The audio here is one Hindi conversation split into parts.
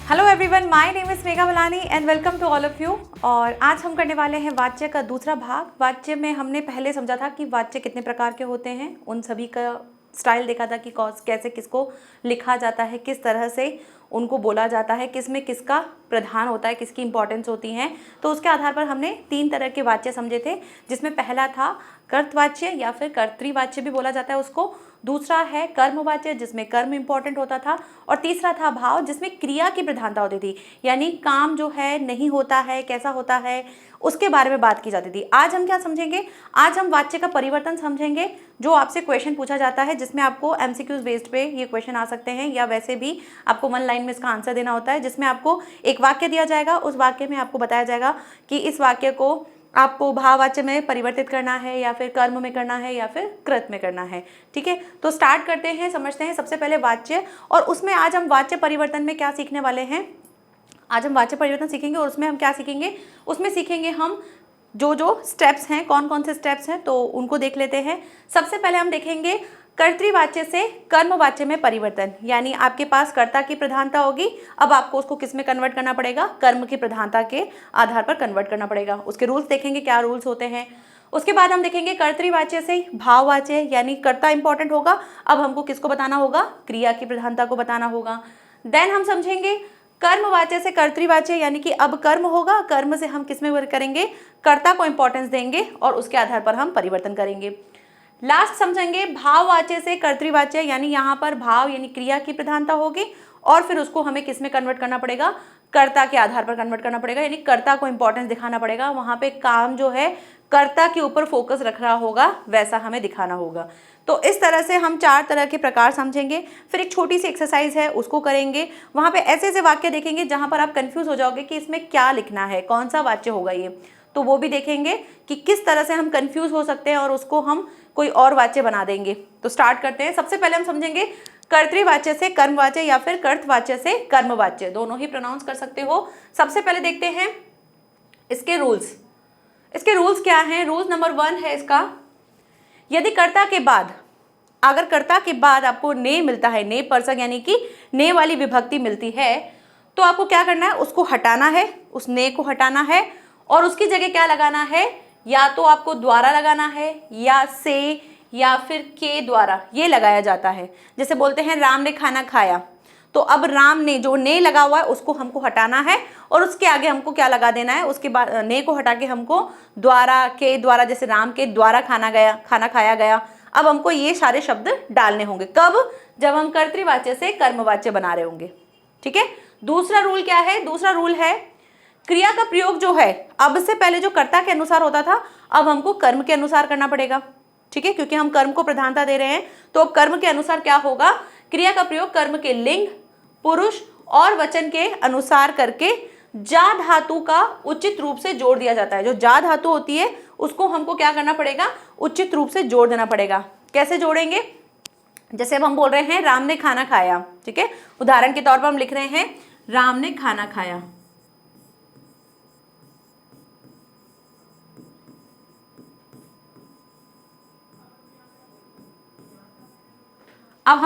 Hello everyone, my name is Megha Balani and welcome to all of you. और आज हम करने वाले हैं वाच्य का दूसरा भाग। वाच्य में हमने पहले समझा था कि वाच्य कितने प्रकार के होते हैं, उन सभी का स्टाइल देखा था कि कैसे किसको लिखा जाता है, किस तरह से उनको बोला जाता है, किस में किसका प्रधान होता है, किसकी इंपॉर्टेंस होती है। तो उसके आधार पर हमने 3 तरह के वाच्य समझे थे, जिसमें पहला था कर्तवाच्य या फिर कर्तृवाच्य भी बोला जाता है उसको। दूसरा है कर्मवाच्य, जिसमें कर्म इंपॉर्टेंट होता था। और तीसरा था भाव, जिसमें क्रिया की प्रधानता होती थी, यानी काम जो है नहीं होता है, कैसा होता है, उसके बारे में बात की जाती थी। आज हम क्या समझेंगे? आज हम वाच्य का परिवर्तन समझेंगे, जो आपसे क्वेश्चन पूछा जाता है, जिसमें आपको एमसीक्यूज बेस्ड पे ये क्वेश्चन आ सकते हैं, या वैसे भी आपको 1 लाइन में इसका आंसर देना होता है, जिसमें आपको एक वाक्य दिया जाएगा, उस वाक्य में आपको बताया जाएगा कि इस वाक्य को आपको भाववाच्य में परिवर्तित करना है, या फिर कर्म में करना है, या फिर कृत में करना है। ठीक है, तो स्टार्ट करते हैं, समझते हैं सबसे पहले वाच्य। और उसमें आज हम वाच्य परिवर्तन में क्या सीखने वाले हैं? आज हम वाच्य परिवर्तन सीखेंगे और उसमें हम क्या सीखेंगे? उसमें सीखेंगे हम जो स्टेप्स हैं, कौन कौन से स्टेप्स हैं, तो उनको देख लेते हैं। सबसे पहले हम देखेंगे कर्तृवाच्य से कर्मवाच्य में परिवर्तन, यानी आपके पास कर्ता की प्रधानता होगी, अब आपको उसको किस में कन्वर्ट करना पड़ेगा? कर्म की प्रधानता के आधार पर कन्वर्ट करना पड़ेगा। उसके रूल्स देखेंगे, क्या रूल्स होते हैं। उसके बाद हम देखेंगे कर्तृवाच्य से भाववाच्य, यानी कर्ता इंपॉर्टेंट होगा, अब हमको किसको बताना होगा? क्रिया की प्रधानता को बताना होगा। देन हम समझेंगे कर्मवाच्य से कर्तृवाच्य, यानी कि अब कर्म होगा, कर्म से हम किस में करेंगे? कर्ता को इंपॉर्टेंस देंगे और उसके आधार पर हम परिवर्तन करेंगे। लास्ट समझेंगे भाववाच्य से कर्तृवाच्य, यानी यहाँ पर भाव यानी क्रिया की प्रधानता होगी, और फिर उसको हमें किस में कन्वर्ट करना पड़ेगा? कर्ता के आधार पर कन्वर्ट करना पड़ेगा, यानी कर्ता को इंपॉर्टेंस दिखाना पड़ेगा। वहां पे काम जो है कर्ता के ऊपर फोकस रख रहा होगा, वैसा हमें दिखाना होगा। तो इस तरह से हम 4 तरह के प्रकार समझेंगे। फिर एक छोटी सी एक्सरसाइज है, उसको करेंगे। वहां पे ऐसे ऐसे वाक्य देखेंगे जहां पर आप कंफ्यूज हो जाओगे कि इसमें क्या लिखना है, कौन सा वाच्य होगा ये, तो वो भी देखेंगे कि किस तरह से हम कंफ्यूज हो सकते हैं और उसको हम कोई और वाच्य बना देंगे। तो स्टार्ट करते हैं। सबसे पहले हम समझेंगे कर्तृवाच्य से कर्मवाच्य, या फिर कर्तवाच्य से कर्मवाच्य, दोनों ही प्रोनाउंस कर सकते हो। सबसे पहले देखते हैं इसके रूल्स। इसके रूल्स क्या हैं? रूल्स नंबर 1 है इसका, यदि कर्ता के बाद, अगर कर्ता के बाद आपको ने मिलता है, ने परसक यानी कि ने वाली विभक्ति मिलती है, तो आपको क्या करना है? उसको हटाना है, उस ने को हटाना है, और उसकी जगह क्या लगाना है? या तो आपको द्वारा लगाना है, या से, या फिर के द्वारा ये लगाया जाता है। जैसे बोलते हैं राम ने खाना खाया, तो अब राम ने जो ने लगा हुआ है उसको हमको हटाना है, और उसके आगे हमको क्या लगा देना है? उसके बाद ने को हटा के हमको द्वारा, के द्वारा, जैसे राम के द्वारा खाना खाया गया। अब हमको ये सारे शब्द डालने होंगे। कब? जब हम कर्तृवाच्य से कर्मवाच्य बना रहे होंगे। ठीक है। दूसरा रूल क्या है? दूसरा रूल है क्रिया का प्रयोग जो है, अब से पहले जो कर्ता के अनुसार होता था, अब हमको कर्म के अनुसार करना पड़ेगा। ठीक है, क्योंकि हम कर्म को प्रधानता दे रहे हैं, तो अब कर्म के अनुसार क्या होगा? क्रिया का प्रयोग कर्म के लिंग, पुरुष और वचन के अनुसार करके जा धातु का उचित रूप से जोड़ दिया जाता है। जो जा धातु होती है उसको हमको क्या करना पड़ेगा? उचित रूप से जोड़ देना पड़ेगा। कैसे जोड़ेंगे? जैसे अब हम बोल रहे हैं राम ने खाना खाया, ठीक है, उदाहरण के तौर पर हम लिख रहे हैं राम ने खाना खाया। अब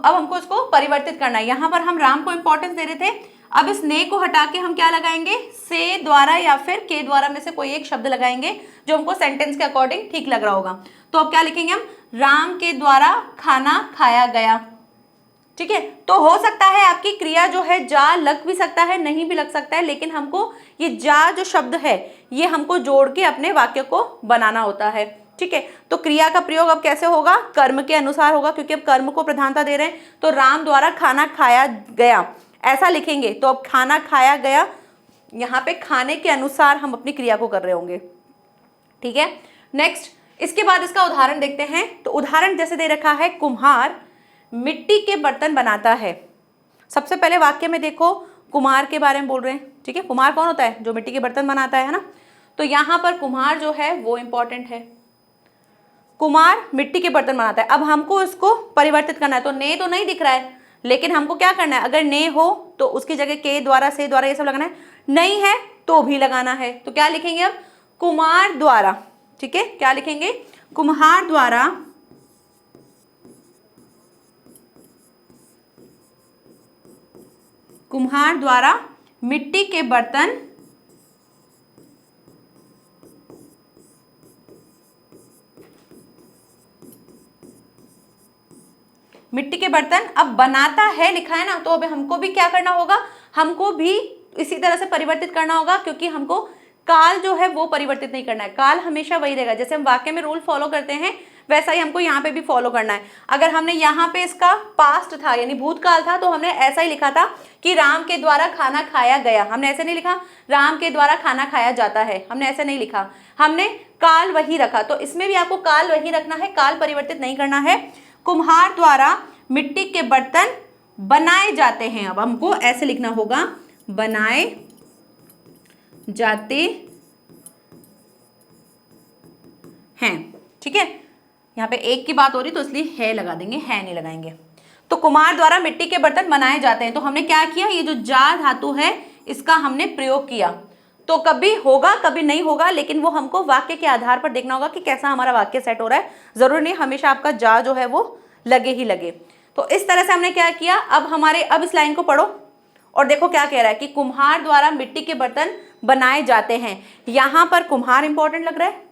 हमको इसको परिवर्तित करना है। यहां पर हम राम को इंपॉर्टेंस दे रहे थे, अब इस ने को हटा के हम क्या लगाएंगे? से द्वारा या फिर के द्वारा में से कोई एक शब्द लगाएंगे जो हमको सेंटेंस के अकॉर्डिंग ठीक लग रहा होगा। तो अब क्या लिखेंगे हम? राम के द्वारा खाना खाया गया। ठीक है, तो हो सकता है आपकी क्रिया जो है जा लग भी सकता है, नहीं भी लग सकता है, लेकिन हमको ये जा जो शब्द है ये हमको जोड़ के अपने वाक्य को बनाना होता है। ठीक है, तो क्रिया का प्रयोग अब कैसे होगा? कर्म के अनुसार होगा, क्योंकि अब कर्म को प्रधानता दे रहे हैं। तो राम द्वारा खाना खाया गया ऐसा लिखेंगे, तो अब खाना खाया गया, यहाँ पे खाने के अनुसार हम अपनी क्रिया को कर रहे होंगे। ठीक है, नेक्स्ट इसके बाद इसका उदाहरण देखते हैं। तो उदाहरण जैसे दे रखा है, कुम्हार मिट्टी के बर्तन बनाता है। सबसे पहले वाक्य में देखो कुम्हार के बारे में बोल रहे हैं। ठीक है, कुम्हार कौन होता है? जो मिट्टी के बर्तन बनाता है ना। तो यहाँ पर कुम्हार जो है वो इंपॉर्टेंट है। कुम्हार मिट्टी के बर्तन बनाता है। अब हमको इसको परिवर्तित करना है, तो ने तो नहीं दिख रहा है, लेकिन हमको क्या करना है? अगर ने हो तो उसकी जगह के द्वारा, से द्वारा ये सब लगाना है, नहीं है तो भी लगाना है। तो क्या लिखेंगे अब? कुम्हार द्वारा। ठीक है, क्या लिखेंगे? कुम्हार द्वारा कुम्हार द्वारा मिट्टी के बर्तन अब बनाता है लिखा है ना, तो अब हमको भी क्या करना होगा, हमको भी इसी तरह से परिवर्तित करना होगा, क्योंकि हमको काल जो है वो परिवर्तित नहीं करना है, काल हमेशा वही रहेगा। जैसे हम वाक्य में रूल फॉलो करते हैं वैसा ही हमको यहाँ पे भी फॉलो करना है। अगर हमने यहाँ पे इसका पास्ट था यानी भूतकाल था तो हमने ऐसा ही लिखा था कि राम के द्वारा खाना खाया गया, हमने ऐसे नहीं लिखा राम के द्वारा खाना खाया जाता है, हमने ऐसे नहीं लिखा, हमने काल वही रखा। तो इसमें भी आपको काल वही रखना है, काल परिवर्तित नहीं करना है। कुम्हार द्वारा मिट्टी के बर्तन बनाए जाते हैं, अब हमको ऐसे लिखना होगा, बनाए जाते हैं। ठीक है, यहाँ पे एक की बात हो रही तो इसलिए है लगा देंगे, है नहीं लगाएंगे। तो कुम्हार द्वारा मिट्टी के बर्तन बनाए जाते हैं, तो हमने क्या किया, ये जो जा धातु है इसका हमने प्रयोग किया। तो कभी होगा कभी नहीं होगा, लेकिन वो हमको वाक्य के आधार पर देखना होगा कि कैसा हमारा वाक्य सेट हो रहा है। जरूरी नहीं हमेशा आपका जा जो है वो लगे ही लगे। तो इस तरह से हमने क्या किया, अब इस लाइन को पढ़ो और देखो क्या कह रहा है कि कुम्हार द्वारा मिट्टी के बर्तन बनाए जाते हैं। यहां पर कुम्हार इंपॉर्टेंट लग रहा है,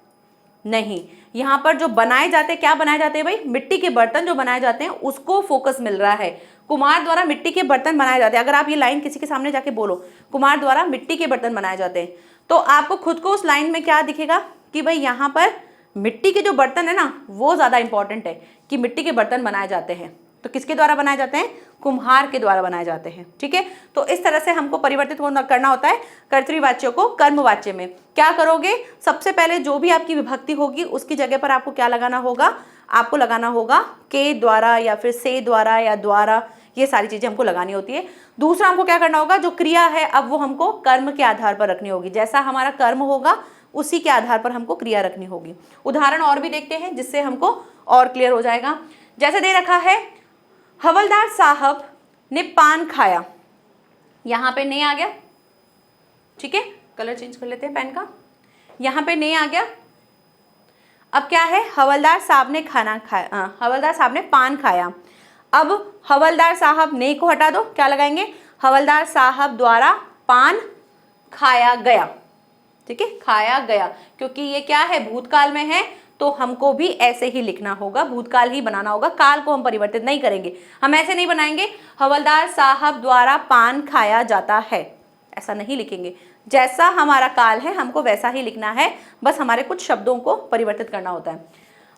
नहीं, यहाँ पर जो बनाए जाते हैं, क्या बनाए जाते हैं भाई, मिट्टी के बर्तन जो बनाए जाते हैं उसको फोकस मिल रहा है। कुम्हार द्वारा मिट्टी के बर्तन बनाए जाते हैं। अगर आप ये लाइन किसी के सामने जाके बोलो कुम्हार द्वारा मिट्टी के बर्तन बनाए जाते हैं, तो आपको खुद को उस लाइन में क्या दिखेगा कि भाई यहाँ पर मिट्टी के जो बर्तन है ना वो ज्यादा इंपॉर्टेंट है कि मिट्टी के बर्तन बनाए जाते हैं। तो किसके द्वारा बनाए जाते हैं, कुम्हार के द्वारा बनाए जाते हैं। ठीक है, तो इस तरह से हमको परिवर्तित करना होता है कर्तृवाच्य को कर्मवाच्य में। क्या करोगे, सबसे पहले जो भी आपकी विभक्ति होगी उसकी जगह पर आपको क्या लगाना होगा, आपको लगाना होगा के द्वारा या फिर से द्वारा या द्वारा, ये सारी चीजें हमको लगानी होती है। दूसरा हमको क्या करना होगा, जो क्रिया है अब वो हमको कर्म के आधार पर रखनी होगी, जैसा हमारा कर्म होगा उसी के आधार पर हमको क्रिया रखनी होगी। उदाहरण और भी देखते हैं जिससे हमको और क्लियर हो जाएगा। जैसे दे रखा है, हवलदार साहब ने पान खाया, यहां पे ने आ गया। ठीक है, कलर चेंज कर लेते हैं पेन का, यहां पे ने आ गया। अब क्या है, हवलदार साहब ने खाना खाया, हवलदार साहब ने पान खाया। अब हवलदार साहब ने को हटा दो, क्या लगाएंगे, हवलदार साहब द्वारा पान खाया गया। ठीक है, खाया गया, क्योंकि ये क्या है, भूतकाल में है तो हमको भी ऐसे ही लिखना होगा, भूतकाल ही बनाना होगा, काल को हम परिवर्तित नहीं करेंगे। हम ऐसे नहीं बनाएंगे हवलदार साहब द्वारा पान खाया जाता है, ऐसा नहीं लिखेंगे। जैसा हमारा काल है हमको वैसा ही लिखना है, बस हमारे कुछ शब्दों को परिवर्तित करना होता है।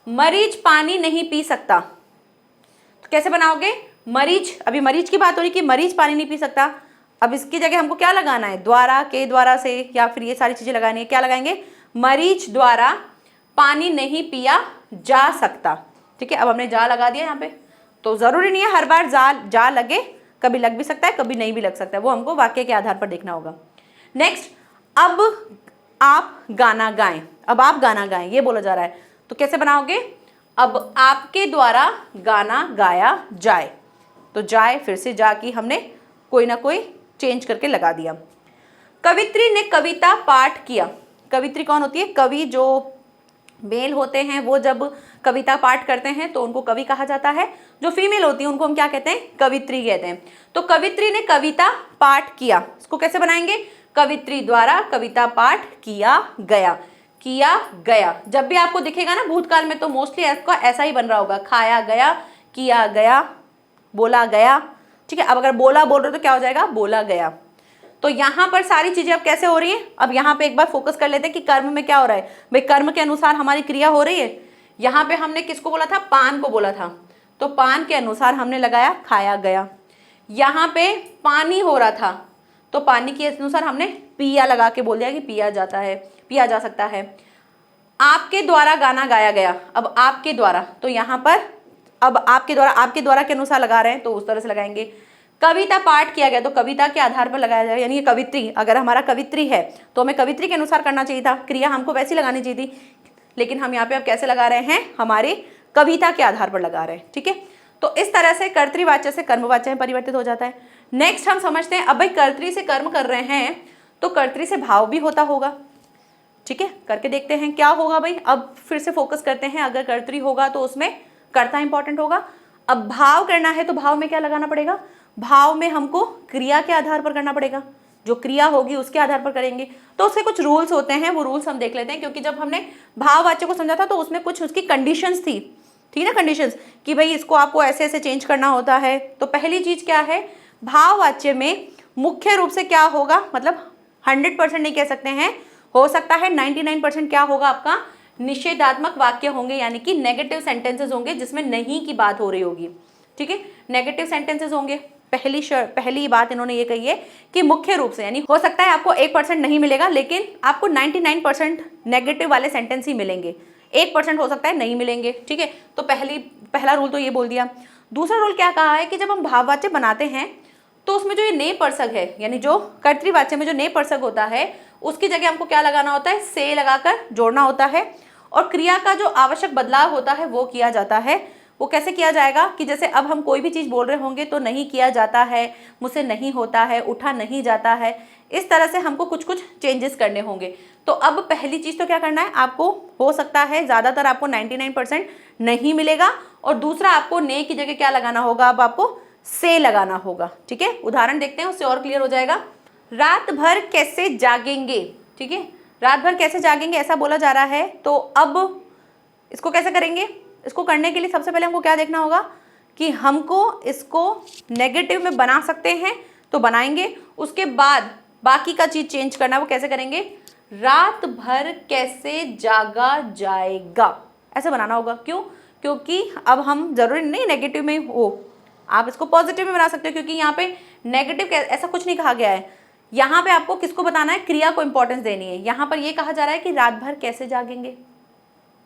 मरीज पानी नहीं पी सकता, तो कैसे बनाओगे, मरीज, अभी मरीज की बात हो रही कि मरीज पानी नहीं पी सकता, अब इसकी जगह हमको क्या लगाना है, द्वारा, के द्वारा से, या फिर ये सारी चीजें लगानी है। क्या लगाएंगे, मरीज द्वारा पानी नहीं पिया जा सकता। ठीक है, अब हमने जा लगा दिया यहाँ पे, तो जरूरी नहीं है हर बार जा लगे, कभी लग भी सकता है कभी नहीं भी लग सकता है, वो हमको वाक्य के आधार पर देखना होगा। नेक्स्ट, अब आप गाना गाएं, अब आप गाना गाएं ये बोला जा रहा है, तो कैसे बनाओगे, अब आपके द्वारा गाना गाया जाए, तो जाए फिर से जा की हमने कोई ना कोई चेंज करके लगा दिया। कवित्री ने कविता पाठ किया, कवित्री कौन होती है, कवि जो मेल होते हैं वो जब कविता पाठ करते हैं तो उनको कवि कहा जाता है, जो फीमेल होती है उनको हम क्या कहते हैं, कवित्री कहते हैं। तो कवित्री ने कविता पाठ किया, इसको कैसे बनाएंगे, कवित्री द्वारा कविता पाठ किया गया, किया गया। जब भी आपको दिखेगा ना भूतकाल में तो मोस्टली इसका ऐसा ही बन रहा होगा, खाया गया, किया गया, बोला गया। ठीक है, अब अगर बोला बोल रहे हो तो क्या हो जाएगा, बोला गया। तो यहाँ पर सारी चीजें अब कैसे हो रही है, अब यहाँ पे एक बार फोकस कर लेते हैं कि कर्म में क्या हो रहा है, भाई कर्म के अनुसार हमारी क्रिया हो रही है। यहाँ पे हमने किसको बोला था, पान को बोला था, तो पान के अनुसार हमने लगाया खाया गया। यहाँ पे पानी हो रहा था तो पानी के अनुसार हमने पिया लगा के बोल दिया कि पिया जाता है, पिया जा सकता है। आपके द्वारा गाना गाया गया, अब आपके द्वारा, तो यहाँ पर अब आपके द्वारा के अनुसार लगा रहे हैं तो उस तरह से लगाएंगे। कविता पाठ किया गया तो कविता के आधार पर लगाया जाएगा, यानी कवित्री, अगर हमारा कवित्री है तो हमें कवित्री के अनुसार करना चाहिए था, क्रिया हमको वैसी लगानी चाहिए थी, लेकिन हम यहाँ पे अब कैसे लगा रहे हैं, हमारे कविता के आधार पर लगा रहे हैं। ठीक है, तो इस तरह से कर्तृवाच्य से कर्मवाच्य में परिवर्तित हो जाता है। नेक्स्ट हम समझते हैं, अब भाई कर्तृ से कर्म कर रहे हैं तो कर्तृ से भाव भी होता होगा। ठीक है, करके देखते हैं क्या होगा भाई। अब फिर से फोकस करते हैं, अगर कर्तृ होगा तो उसमें कर्ता इंपॉर्टेंट होगा। अब भाव करना है तो भाव में क्या लगाना पड़ेगा, भाव में हमको क्रिया के आधार पर करना पड़ेगा, जो क्रिया होगी उसके आधार पर करेंगे। तो उसके कुछ रूल्स होते हैं, वो रूल्स हम देख लेते हैं, क्योंकि जब हमने भाववाच्य को समझा था तो उसमें कुछ उसकी कंडीशंस थी, ठीक है ना, कंडीशंस कि भाई इसको आपको ऐसे ऐसे चेंज करना होता है। तो पहली चीज क्या है, भाववाच्य में मुख्य रूप से क्या होगा, मतलब 100% नहीं कह सकते हैं, हो सकता है 99% क्या होगा आपका, निषेधात्मक वाक्य होंगे, यानी कि नेगेटिव सेंटेंसेस होंगे जिसमें नहीं की बात हो रही होगी, ठीक है, नेगेटिव सेंटेंसेस होंगे। पहली बात इन्होंने ये कही है कि मुख्य रूप से, यानी हो सकता है आपको 1% नहीं मिलेगा, लेकिन आपको 99% नेगेटिव वाले सेंटेंस ही मिलेंगे, 1% हो सकता है नहीं मिलेंगे, ठीक है। तो पहला रूल तो ये बोल दिया। दूसरा रूल क्या कहा है कि जब हम भाववाच्य बनाते हैं तो उसमें जो ये नेयपरसक है, यानी जो कर्तृवाच्य में जो नेयपरसक होता है उसकी जगह हमको क्या लगाना होता है, से लगाकर जोड़ना होता है। और क्रिया का जो आवश्यक बदलाव होता है वो किया जाता है। वो कैसे किया जाएगा कि जैसे अब हम कोई भी चीज़ बोल रहे होंगे तो नहीं किया जाता है, मुझसे नहीं होता है, उठा नहीं जाता है, इस तरह से हमको कुछ कुछ चेंजेस करने होंगे। तो अब पहली चीज़ तो क्या करना है आपको, हो सकता है ज़्यादातर आपको 99% नहीं मिलेगा, और दूसरा आपको ने की जगह क्या लगाना होगा, अब आपको से लगाना होगा, ठीक है। उदाहरण देखते हैं, उससे और क्लियर हो जाएगा। रात भर कैसे जागेंगे, ठीक है, रात भर कैसे जागेंगे ऐसा बोला जा रहा है। तो अब इसको कैसे करेंगे, इसको करने के लिए सबसे पहले हमको क्या देखना होगा कि हमको इसको नेगेटिव में बना सकते हैं तो बनाएंगे, उसके बाद बाकी का चीज चेंज करना, वो कैसे करेंगे, रात भर कैसे जागा जाएगा ऐसे बनाना होगा। क्यों, क्योंकि अब हम जरूरी नहीं नेगेटिव में हो, आप इसको पॉजिटिव में बना सकते हो, क्योंकि यहाँ पे नेगेटिव ऐसा कुछ नहीं कहा गया है। यहाँ पे आपको किसको बताना है, क्रिया को इंपॉर्टेंस देनी है। यहाँ पर ये कहा जा रहा है कि रात भर कैसे जागेंगे,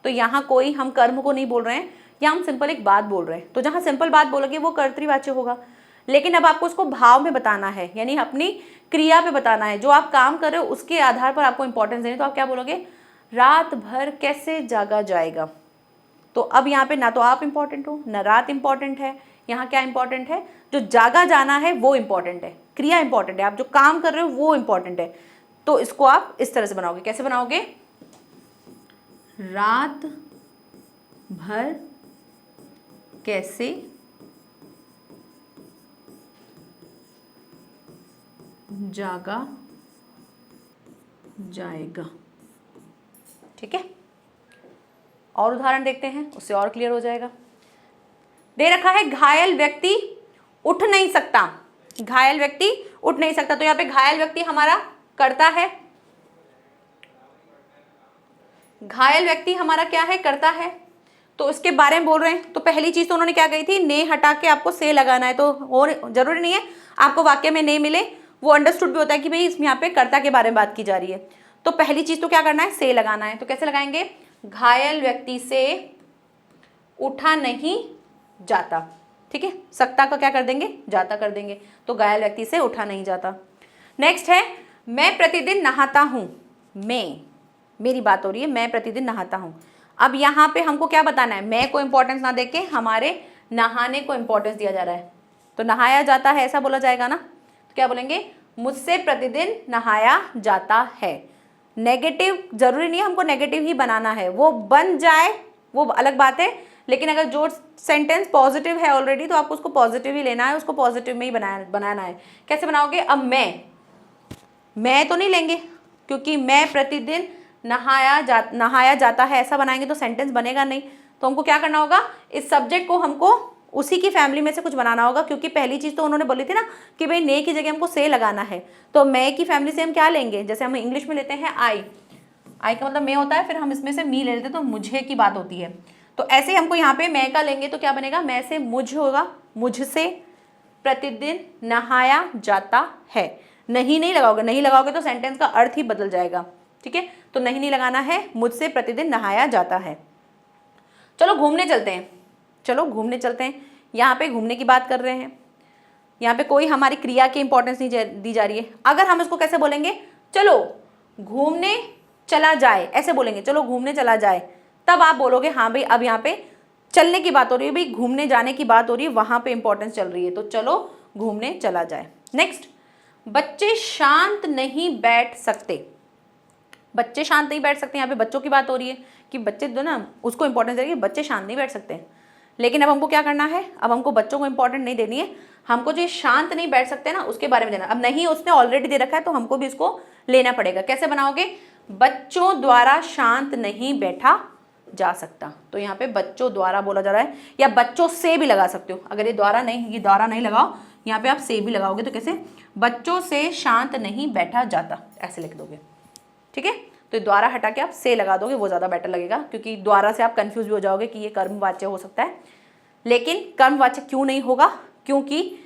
तो यहाँ कोई हम कर्म को नहीं बोल रहे हैं, या हम सिंपल एक बात बोल रहे हैं। तो जहाँ सिंपल बात बोलोगे वो कर्तृवाच्य होगा, लेकिन अब आपको उसको भाव में बताना है, यानी अपनी क्रिया पे बताना है, जो आप काम कर रहे हो उसके आधार पर आपको इंपॉर्टेंस देनी। तो आप क्या बोलोगे, रात भर कैसे जागा जाएगा। तो अब यहाँ पे ना तो आप इंपॉर्टेंट हो ना रात इंपॉर्टेंट है, यहाँ क्या इंपॉर्टेंट है, जो जागा जाना है वो इंपॉर्टेंट है, क्रिया इंपॉर्टेंट है, आप जो काम कर रहे हो वो इंपॉर्टेंट है। तो इसको आप इस तरह से बनाओगे, कैसे बनाओगे, रात भर कैसे जागा जाएगा, ठीक है। और उदाहरण देखते हैं, उससे और क्लियर हो जाएगा। दे रखा है घायल व्यक्ति उठ नहीं सकता, घायल व्यक्ति उठ नहीं सकता। तो यहाँ पे घायल व्यक्ति हमारा करता है, घायल व्यक्ति हमारा क्या है, करता है। तो उसके बारे में बोल रहे हैं। तो पहली चीज तो उन्होंने क्या कही थी, ने हटा के आपको से लगाना है। तो और जरूरी नहीं है आपको वाक्य में ने मिले, वो अंडरस्टूड भी होता है कि भाई इसमें यहाँ पे कर्ता के बारे में बात की जा रही है। तो पहली चीज तो क्या करना है, से लगाना है। तो कैसे लगाएंगे, घायल व्यक्ति से उठा नहीं जाता, ठीक है, सकता का क्या कर देंगे, जाता कर देंगे। तो घायल व्यक्ति से उठा नहीं जाता। नेक्स्ट है, मैं प्रतिदिन नहाता हूं, मैं, मेरी बात हो रही है, मैं प्रतिदिन नहाता हूं। अब यहाँ पे हमको क्या बताना है, मैं को इंपॉर्टेंस ना देके हमारे नहाने को इंपॉर्टेंस दिया जा रहा है। तो नहाया जाता है ऐसा बोला जाएगा ना, तो क्या बोलेंगे, मुझसे प्रतिदिन नहाया जाता है। नेगेटिव जरूरी नहीं है हमको नेगेटिव ही बनाना है, वो बन जाए वो अलग बात है, लेकिन अगर जो सेंटेंस पॉजिटिव है ऑलरेडी तो आपको उसको पॉजिटिव ही लेना है, उसको पॉजिटिव में ही बनाना है। कैसे बनाओगे, अब मैं तो नहीं लेंगे, क्योंकि मैं प्रतिदिन नहाया जाता है ऐसा बनाएंगे तो सेंटेंस बनेगा नहीं। तो हमको क्या करना होगा, इस सब्जेक्ट को हमको उसी की फैमिली में से कुछ बनाना होगा, क्योंकि पहली चीज तो उन्होंने बोली थी ना कि भाई ने की जगह हमको से लगाना है। तो मैं की फैमिली से हम क्या लेंगे, जैसे हम इंग्लिश में लेते हैं आई का मतलब मैं होता है, फिर हम इसमें से मी ले लेते हैं तो मुझे की बात होती है। तो ऐसे हमको यहाँ पे मैं का लेंगे तो क्या बनेगा, मैं से मुझ होगा, मुझसे प्रतिदिन नहाया जाता है। नहीं लगाओगे, नहीं लगाओगे तो सेंटेंस का अर्थ ही बदल जाएगा, ठीक है। तो नहीं लगाना है, मुझसे प्रतिदिन नहाया जाता है। चलो घूमने चलते हैं, चलो घूमने चलते हैं। यहाँ पे घूमने की बात कर रहे हैं, यहाँ पे कोई हमारी क्रिया की इंपॉर्टेंस नहीं दी जा रही है। अगर हम इसको कैसे बोलेंगे, चलो घूमने चला जाए ऐसे बोलेंगे, चलो घूमने चला जाए, तब आप बोलोगे हाँ भाई अब यहाँ पे चलने की बात हो रही है, भाई घूमने जाने की बात हो रही है, वहां पे इंपॉर्टेंस चल रही है, तो चलो घूमने चला जाए। नेक्स्ट, बच्चे शांत नहीं बैठ सकते, बच्चे शांत नहीं बैठ सकते, यहाँ पे बच्चों की बात हो रही है कि बच्चे जो ना उसको इंपॉर्टेंस दे रही है, बच्चे शांत नहीं बैठ सकते। लेकिन अब हमको क्या करना है, अब हमको बच्चों को इंपॉर्टेंट नहीं देनी है, हमको जो शांत नहीं बैठ सकते ना उसके बारे में देना। अब नहीं, उसने ऑलरेडी दे रखा है तो हमको भी इसको लेना पड़ेगा। कैसे बनाओगे, बच्चों द्वारा शांत नहीं बैठा जा सकता, तो यहाँ पे बच्चों द्वारा बोला जा रहा है, या बच्चों से भी लगा सकते हो। अगर ये द्वारा नहीं लगाओ, यहाँ पे आप से भी लगाओगे तो कैसे, बच्चों से शांत नहीं बैठा जाता, ऐसे लिख दोगे। ठीक है, तो ये द्वारा हटा के आप से लगा दोगे, वो ज़्यादा बेटर लगेगा, क्योंकि द्वारा से आप कंफ्यूज भी हो जाओगे कि ये कर्मवाच्य हो सकता है। लेकिन कर्मवाच्य क्यों नहीं होगा, क्योंकि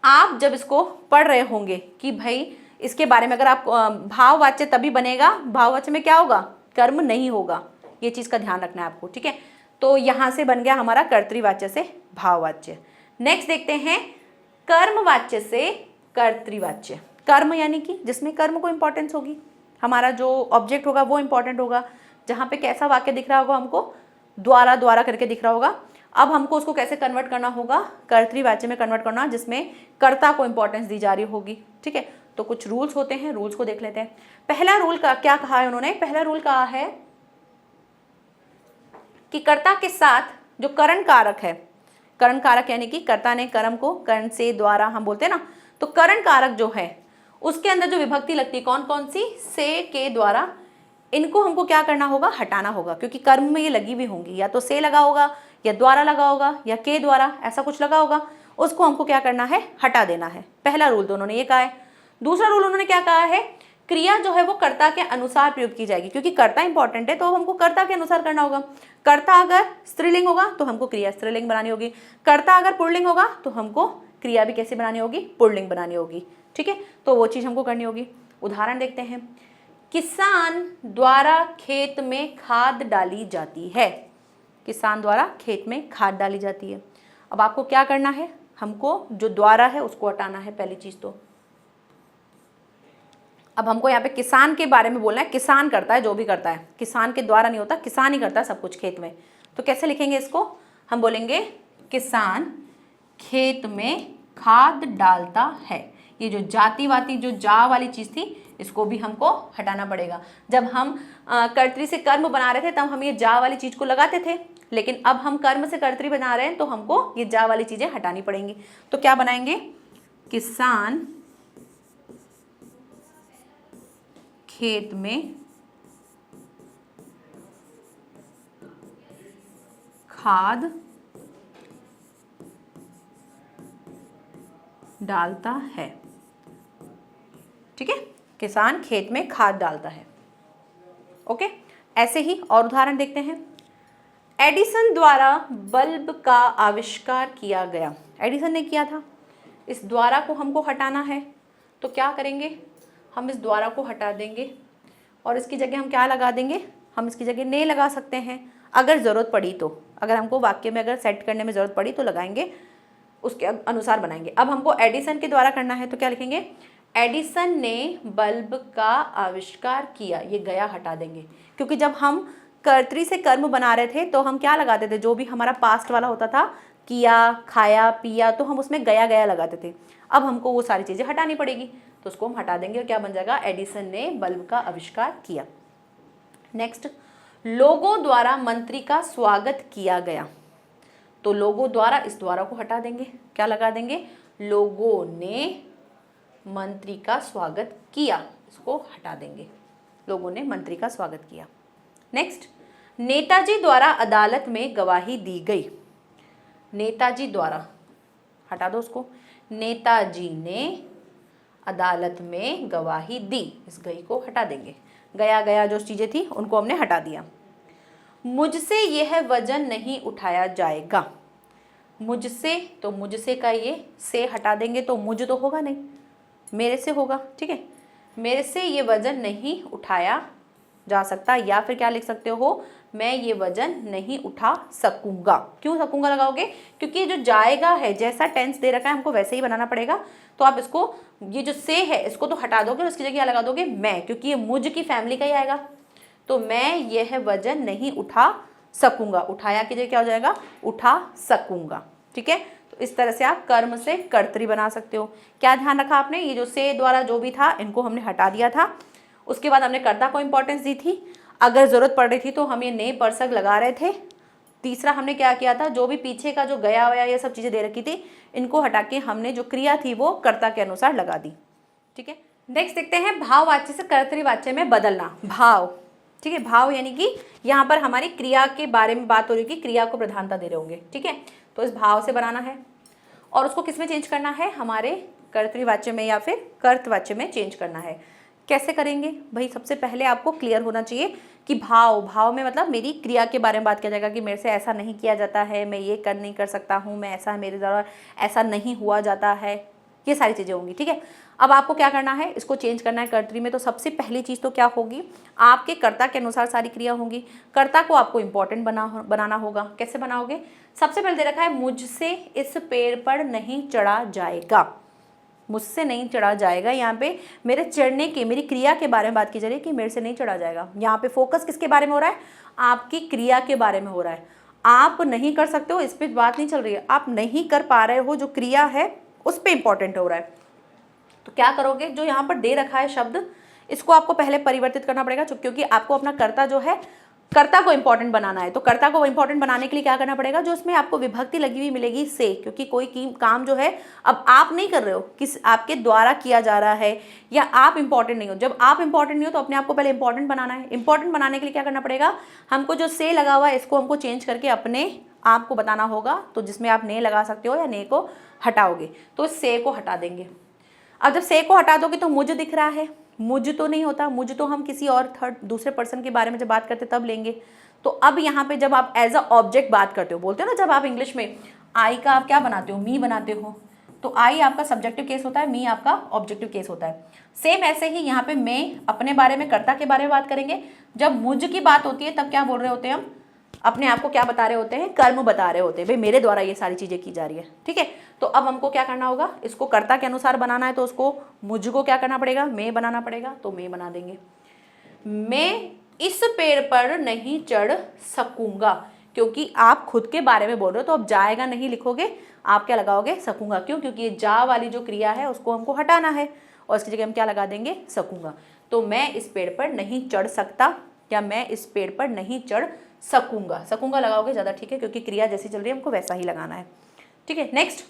आप जब इसको पढ़ रहे होंगे कि भाई इसके बारे में, अगर आप भाववाच्य तभी बनेगा, भाववाच्य में क्या होगा, कर्म नहीं होगा, ये चीज़ का ध्यान रखना है आपको। ठीक है, तो यहाँ से बन गया हमारा कर्तृवाच्य से भाववाच्य। नेक्स्ट देखते हैं कर्मवाच्य से कर्तृवाच्य। कर्म यानी कि जिसमें कर्म को इंपॉर्टेंस होगी, हमारा जो ऑब्जेक्ट होगा वो इंपॉर्टेंट होगा। जहाँ पे कैसा वाक्य दिख रहा होगा, हमको द्वारा द्वारा करके दिख रहा होगा। अब हमको उसको कैसे कन्वर्ट करना होगा, कर्तृवाच्य में कन्वर्ट करना, जिसमें कर्ता को इंपॉर्टेंस दी जा रही होगी। ठीक है, तो कुछ रूल्स होते हैं, रूल्स को देख लेते हैं। पहला रूल का क्या कहा है उन्होंने, पहला रूल कहा है कि कर्ता के साथ जो करण कारक है, करण कारक यानी कि कर्ता ने कर्म को करण से द्वारा हम बोलते हैं ना, तो करण कारक जो है उसके अंदर जो विभक्ति लगती है कौन कौन सी, से, के, द्वारा, इनको हमको क्या करना होगा, हटाना होगा, क्योंकि कर्म में ये लगी हुई होंगी, या तो से लगा होगा, या द्वारा लगा होगा, या के द्वारा, ऐसा कुछ लगा होगा, उसको हमको क्या करना है, हटा देना है। पहला रूल तो उन्होंने ये कहा है। दूसरा रूल उन्होंने क्या कहा है, क्रिया जो है वो कर्ता के अनुसार प्रयुक्त की जाएगी, क्योंकि कर्ता इंपॉर्टेंट है तो अब हमको कर्ता के अनुसार करना होगा। कर्ता अगर स्त्रीलिंग होगा तो हमको क्रिया स्त्रीलिंग बनानी होगी, कर्ता अगर पुल्लिंग होगा तो हमको क्रिया भी कैसे बनानी होगी, पुल्लिंग बनानी होगी। ठीक है, तो वो चीज़ हमको करनी होगी। उदाहरण देखते हैं, किसान द्वारा खेत में खाद डाली जाती है, किसान द्वारा खेत में खाद डाली जाती है। अब आपको क्या करना है, हमको जो द्वारा है उसको हटाना है पहली चीज़ तो। अब हमको यहाँ पे किसान के बारे में बोलना है, किसान करता है जो भी करता है, किसान के द्वारा नहीं होता, किसान ही करता है सब कुछ खेत में। तो कैसे लिखेंगे इसको, हम बोलेंगे किसान खेत में खाद डालता है। ये जो जाति वाती जो जा वाली चीज़ थी इसको भी हमको हटाना पड़ेगा। जब हम कर्तरी से कर्म बना रहे थे तब हम ये जा वाली चीज़ को लगाते थे, लेकिन अब हम कर्म से कर्तरी बना रहे हैं तो हमको ये जा वाली चीज़ें हटानी पड़ेंगी। तो क्या बनाएंगे, किसान खेत में खाद डालता है। ठीक है, किसान खेत में खाद डालता है। ओके, ऐसे ही और उदाहरण देखते हैं। एडिसन द्वारा बल्ब का आविष्कार किया गया, एडिसन ने किया था, इस द्वारा को हमको हटाना है, तो क्या करेंगे, हम इस द्वारा को हटा देंगे और इसकी जगह हम क्या लगा देंगे, हम इसकी जगह ने लगा सकते हैं अगर ज़रूरत पड़ी तो, अगर हमको वाक्य में अगर सेट करने में ज़रूरत पड़ी तो लगाएंगे, उसके अनुसार बनाएंगे। अब हमको एडिसन के द्वारा करना है तो क्या लिखेंगे, एडिसन ने बल्ब का आविष्कार किया, ये गया हटा देंगे, क्योंकि जब हम कर्तरी से कर्म बना रहे थे तो हम क्या लगाते थे, जो भी हमारा पास्ट वाला होता था, किया, खाया, पिया, तो हम उसमें गया गया लगाते थे। अब हमको वो सारी चीज़ें हटानी पड़ेगी, तो उसको हम हटा देंगे और क्या बन जाएगा, एडिसन ने बल्ब का आविष्कार किया। नेक्स्ट, लोगों द्वारा मंत्री का स्वागत किया गया, तो लोगों द्वारा, इस द्वारा को हटा देंगे, क्या लगा देंगे, लोगों ने मंत्री का स्वागत किया, इसको हटा देंगे, लोगों ने मंत्री का स्वागत किया। नेक्स्ट, नेताजी द्वारा अदालत में गवाही दी गई, नेताजी द्वारा हटा दो उसको, नेताजी ने अदालत में गवाही दी, इस गई को हटा देंगे, गया गया जो चीज़ें थी उनको हमने हटा दिया। मुझसे यह वजन नहीं उठाया जाएगा, मुझसे, तो मुझसे का ये से हटा देंगे तो मुझ तो होगा नहीं, मेरे से होगा। ठीक है, मेरे से ये वजन नहीं उठाया जा सकता, या फिर क्या लिख सकते हो, मैं ये वजन नहीं उठा सकूंगा। क्यों सकूंगा लगाओगे, क्योंकि जो जाएगा है, जैसा टेंस दे रखा है हमको वैसे ही बनाना पड़ेगा, तो आप इसको, ये जो से है इसको तो हटा दोगे और उसकी जगह लगा दोगे मैं, क्योंकि ये मुझ की फैमिली का ही आएगा, तो मैं यह वजन नहीं उठा सकूंगा, उठाया की जगह क्या हो जाएगा, उठा सकूंगा। ठीक है, तो इस तरह से आप कर्म से कर्तरी बना सकते हो। क्या ध्यान रखा आपने, ये जो से द्वारा जो भी था इनको हमने हटा दिया था, उसके बाद हमने कर्ता को इंपॉर्टेंस दी थी, अगर ज़रूरत पड़ रही थी तो हम ये ने परसक लगा रहे थे, तीसरा हमने क्या किया था, जो भी पीछे का जो गया हुआ ये सब चीजें दे रखी थी, इनको हटा के हमने जो क्रिया थी वो कर्ता के अनुसार लगा दी। ठीक है, नेक्स्ट देखते हैं भाववाच्य से कर्तृवाच्य में बदलना। भाव, ठीक है, भाव यानी कि यहाँ पर हमारी क्रिया के बारे में बात हो रही है कि क्रिया को प्रधानता दे रहे होंगे। ठीक है, तो इस भाव से बनाना है और उसको किस में चेंज करना है, हमारे कर्तृवाच्य में या फिर कर्तवाच्य में चेंज करना है। कैसे करेंगे भाई, सबसे पहले आपको क्लियर होना चाहिए कि भाव में मतलब मेरी क्रिया के बारे में बात किया जाएगा कि मेरे से ऐसा नहीं किया जाता है, मैं ये नहीं कर सकता हूँ, मैं ऐसा मेरे द्वारा ऐसा नहीं हुआ जाता है, ये सारी चीज़ें होंगी। ठीक है, अब आपको क्या करना है, इसको चेंज करना है कर्तरी में। तो सबसे पहली चीज़ तो क्या होगी, आपके कर्ता के अनुसार सारी क्रिया होंगी। कर्ता को आपको इंपॉर्टेंट बनाना होगा। कैसे बनाओगे, सबसे पहले दे रखा है मुझसे इस पेड़ पर नहीं चढ़ा जाएगा। मुझसे नहीं चढ़ा जाएगा, यहाँ पे मेरे चढ़ने की, मेरी क्रिया के बारे में बात की जा रही है कि मेरे से नहीं चढ़ा जाएगा। यहाँ पे फोकस किसके बारे में हो रहा है, आपकी क्रिया के बारे में हो रहा है। आप नहीं कर सकते हो इस पर बात नहीं चल रही है, आप नहीं कर पा रहे हो, जो क्रिया है उस पर इंपॉर्टेंट हो रहा है। तो क्या करोगे, जो यहाँ पर दे रखा है शब्द, इसको आपको पहले परिवर्तित करना पड़ेगा, क्योंकि आपको अपना कर्ता जो है, कर्ता को इंपॉर्टेंट बनाना है। तो कर्ता को इंपॉर्टेंट बनाने के लिए क्या करना पड़ेगा, जो उसमें आपको विभक्ति लगी हुई मिलेगी से, क्योंकि कोई काम जो है अब आप नहीं कर रहे हो, किस आपके द्वारा किया जा रहा है, या आप इंपॉर्टेंट नहीं हो। जब आप इंपॉर्टेंट नहीं हो तो अपने आप को पहले इंपॉर्टेंट बनाना है। इंपॉर्टेंट बनाने के लिए क्या करना पड़ेगा, हमको जो से लगा हुआ है इसको हमको चेंज करके अपने आप को बताना होगा। तो जिसमें आप ने लगा सकते हो या ने को हटाओगे, तो से को हटा देंगे। अब जब से को हटा दोगे तो मुझ दिख रहा है, मुझ तो नहीं होता, मुझ तो हम किसी और दूसरे पर्सन के बारे में जब बात करते तब लेंगे। तो अब यहाँ पे जब आप एज अ ऑब्जेक्ट बात करते हो, बोलते हो ना, जब आप इंग्लिश में आई का आप क्या बनाते हो, मी बनाते हो, तो आई आपका सब्जेक्टिव केस होता है, मी आपका ऑब्जेक्टिव केस होता है। सेम ऐसे ही यहाँ पे मैं अपने बारे में, कर्ता के बारे में बात करेंगे। जब मुझ की बात होती है तब क्या बोल रहे होते हैं हम, अपने आप को क्या बता रहे होते हैं, कर्म बता रहे होते हैं, भाई मेरे द्वारा ये सारी चीजें की जा रही है। ठीक है, तो अब हमको क्या करना होगा, इसको कर्ता के अनुसार बनाना है, तो उसको मुझ को क्या करना पड़ेगा, मैं बनाना पड़ेगा। तो मैं बना देंगे, मैं इस पेड़ पर नहीं चढ़ सकूंगा, क्योंकि आप खुद के बारे में बोल रहे हो, तो अब जाएगा नहीं लिखोगे, आप क्या लगाओगे, सकूंगा। क्यों, क्योंकि ये जा वाली जो क्रिया है उसको हमको हटाना है, और इसकी जगह हम क्या लगा देंगे, सकूंगा। तो मैं इस पेड़ पर नहीं चढ़ सकता, या मैं इस पेड़ पर नहीं चढ़ सकूंगा। सकूंगा लगाओगे ज्यादा ठीक है, क्योंकि क्रिया जैसी चल रही है हमको वैसा ही लगाना है। ठीक है, नेक्स्ट,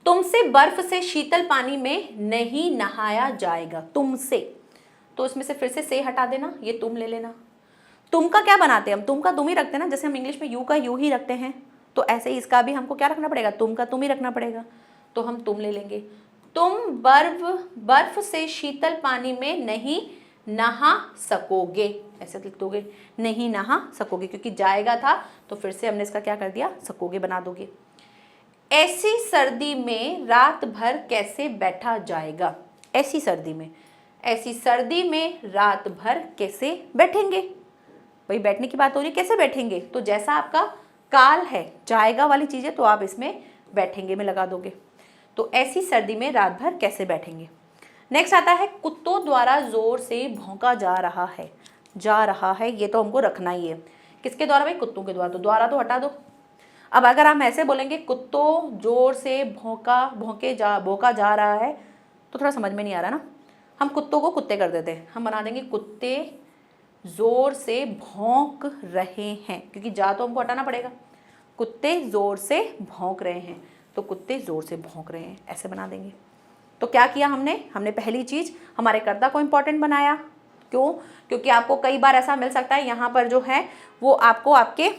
तुमसे बर्फ से शीतल पानी में नहीं नहाया जाएगा। तुमसे, तो इसमें से फिर से हटा देना, ये तुम ले लेना। तुम का क्या बनाते हैं हम, तुम का तुम ही रखते हैं ना, जैसे हम इंग्लिश में यू का यू ही रखते हैं, तो ऐसे ही इसका भी हमको क्या रखना पड़ेगा, तुम का तुम ही रखना पड़ेगा। तो हम तुम ले लेंगे, तुम बर्फ से शीतल पानी में नहीं नहा सकोगे, ऐसे लिख दोगे, नहीं नहा सकोगे, क्योंकि जाएगा था तो फिर से हमने इसका क्या कर दिया, सकोगे बना दोगे। ऐसी सर्दी में रात भर कैसे बैठा जाएगा, ऐसी सर्दी में, ऐसी सर्दी में रात भर कैसे बैठेंगे, भाई बैठने की बात हो रही है, कैसे बैठेंगे, तो जैसा आपका काल है, जाएगा वाली चीज है, तो आप इसमें बैठेंगे में लगा दोगे। तो ऐसी सर्दी में रात भर कैसे बैठेंगे। नेक्स्ट आता है, कुत्तों द्वारा जोर से भौंका जा रहा है। जा रहा है ये तो हमको रखना ही है, किसके द्वारा भाई, कुत्तों के द्वारा, तो द्वारा तो हटा दो। अब अगर हम ऐसे बोलेंगे, कुत्तों जोर से भौंका जा रहा है, तो थोड़ा समझ में नहीं आ रहा ना, हम कुत्तों को कुत्ते कर देते हैं, हम बना देंगे कुत्ते जोर से भौंक रहे हैं, क्योंकि जा तो हमको हटाना पड़ेगा। कुत्ते जोर से भौंक रहे हैं, तो कुत्ते जोर से भौंक रहे हैं, ऐसे बना देंगे। तो क्या किया हमने पहली चीज हमारे कर्ता को इंपॉर्टेंट बनाया। क्यों, क्योंकि आपको कई बार ऐसा मिल सकता है, यहाँ पर जो है वो आपको आपके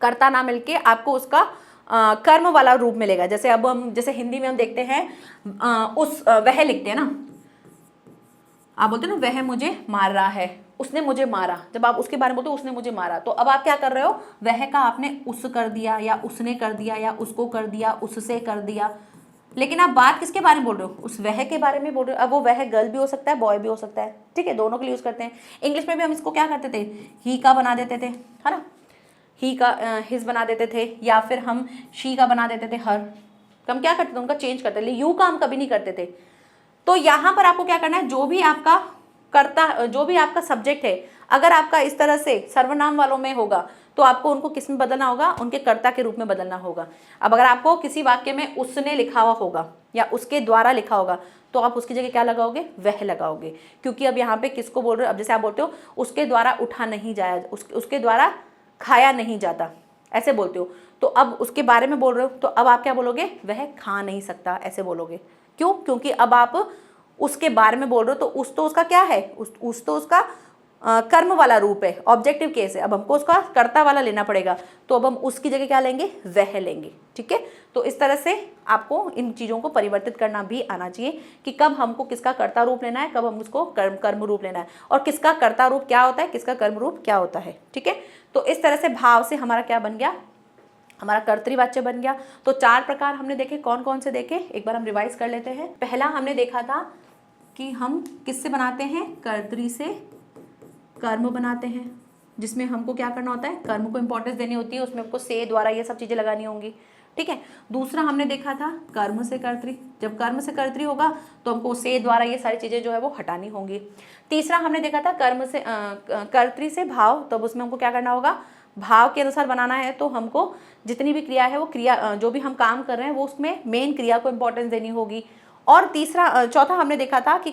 कर्ता ना मिलके आपको उसका कर्म वाला रूप मिलेगा। जैसे अब हम, जैसे हिंदी में हम देखते हैं वह लिखते हैं ना, आप बोलते हैं ना, वह मुझे मार रहा है, उसने मुझे मारा, जब आप उसके बारे में बोलते हो उसने मुझे मारा, तो अब आप क्या कर रहे हो, वह का आपने उस कर दिया, या उसने कर दिया, या उसको कर दिया, उससे कर दिया, लेकिन आप बात किसके बारे में बोल रहे हो, उस वह के बारे में बोल रहे हो। अब वो वह गर्ल भी हो सकता है, बॉय भी हो सकता है, ठीक है, दोनों के लिए यूज करते हैं। इंग्लिश में भी हम इसको क्या करते थे, ही का बना देते थे, है ना, ही का हिज बना देते थे, या फिर हम शी का बना देते थे, हर। हम क्या करते थे, उनका चेंज करते थे, यू का हम कभी नहीं करते थे। तो यहाँ पर आपको क्या करना है, जो भी आपका कर्ता, जो भी आपका सब्जेक्ट है, अगर आपका इस तरह से सर्वनाम वालों में होगा तो आपको उनको किस में बदलना होगा, उनके कर्ता के रूप में बदलना होगा। अब अगर आपको किसी वाक्य में उसने लिखा हुआ होगा या उसके द्वारा लिखा होगा, तो आप उसकी जगह क्या लगाओगे, वह लगाओगे, क्योंकि अब यहाँ पे किसको बोल रहे हो, अब जैसे आप बोलते हो उसके द्वारा उठा नहीं जाया, उसके द्वारा खाया नहीं जाता, ऐसे बोलते हो। तो अब उसके बारे में बोल रहे हो, तो अब आप क्या बोलोगे, वह खा नहीं सकता, ऐसे बोलोगे। क्यों? क्योंकि अब आप उसके बारे में बोल रहे हो, तो उसका क्या है, उसका कर्म वाला रूप है, ऑब्जेक्टिव केस है। अब हमको उसका कर्ता वाला लेना पड़ेगा, तो अब हम उसकी जगह क्या लेंगे, वह लेंगे। ठीक है, तो इस तरह से आपको इन चीज़ों को परिवर्तित करना भी आना चाहिए कि कब हमको किसका कर्ता रूप लेना है, कब हम उसको कर्म रूप लेना है, और किसका कर्ता रूप क्या होता है, किसका कर्म रूप क्या होता है। ठीक है, तो इस तरह से भाव से हमारा क्या बन गया, हमारा कर्तृवाच्य बन गया। तो 4 प्रकार हमने देखे, कौन कौन से देखे, एक बार हम रिवाइज कर लेते हैं। पहला हमने देखा था कि हम किससे बनाते हैं, कर्तरी से कर्म बनाते हैं, जिसमें हमको क्या करना होता है, कर्म को इंपॉर्टेंस देनी होती है, उसमें हमको से द्वारा ये सब चीज़ें लगानी होंगी। ठीक है, दूसरा हमने देखा था कर्म से कर्तरी, जब कर्म से कर्तरी होगा तो हमको से द्वारा ये सारी चीज़ें जो है वो हटानी होंगी। तीसरा हमने देखा था कर्म से कर्तरी से भाव, तब उसमें हमको क्या करना होगा, भाव के अनुसार बनाना है, तो हमको जितनी भी क्रिया है वो क्रिया जो भी हम काम कर रहे हैं वो उसमें मेन क्रिया को इंपॉर्टेंस देनी होगी। और चौथा हमने देखा था कि